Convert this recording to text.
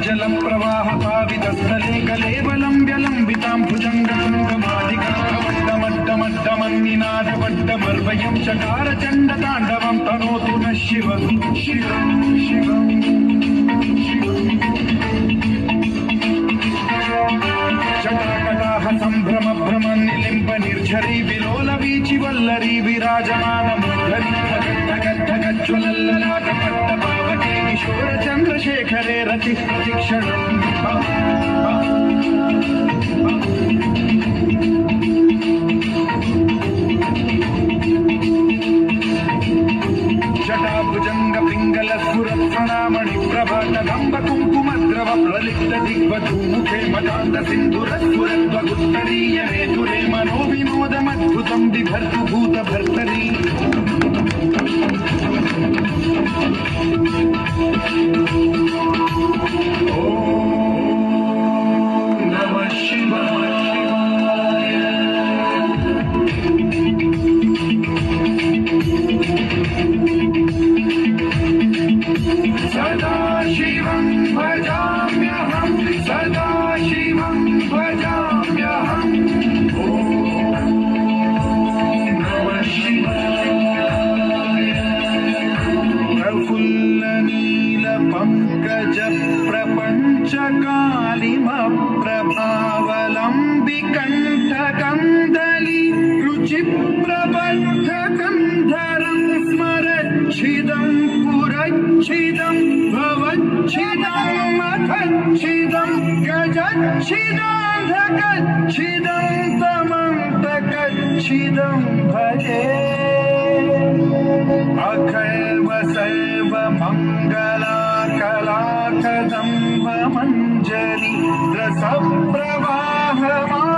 जलं प्रवाह पावितस्थले कलेवलं व्यलम्बितां भुजङ्गतुङ्गमालिकामड्डमड्डमन्निनादवड्डमर्वयं चकार चण्डताण्डवं तनोतु नः शिवं शिवं शिवं जटाकटाह सम्भ्रम भ्रमन्निलिम्ब निर्झरी विलोलवीचि वल्लरी विराजमानमुद्धरी गज्ज्वलल्ललाटपट्टपावके किशोर चन्द्रशेखरे रति प्रतिक्षणम् जटाभुजङ्ग पिङ्गल सुरत्सणामणि प्रभातदम्ब कुङ्कुमद्रव प्रलिप्त दिग्वधूमुखे मदान्त सिन्धुरस्फुरद्वगुत्तरीय हेतुरे मनोविनोदमद्भुतं बिभर्तु भूतभर्तरी सदा शिवं भजाम्यहं सदा शिवं भजाम्यहम् ॐ नमः शिवाय प्रफुल्लनीलपङ्कज प्रपञ्चकालिमप्रभावलम्बिकण्ठकन्दली रुचिप्रबद्धकन्धरं स्मरच्छिदं पुरच्छिदं भवच्छिदं मखच्छिदं गजच्छिदान्धकच्छिदं तमन्तकच्छिदं भजे अखैव सर्वमङ्गलाकलाकदम्ब मञ्जरी रसप्रवाहमा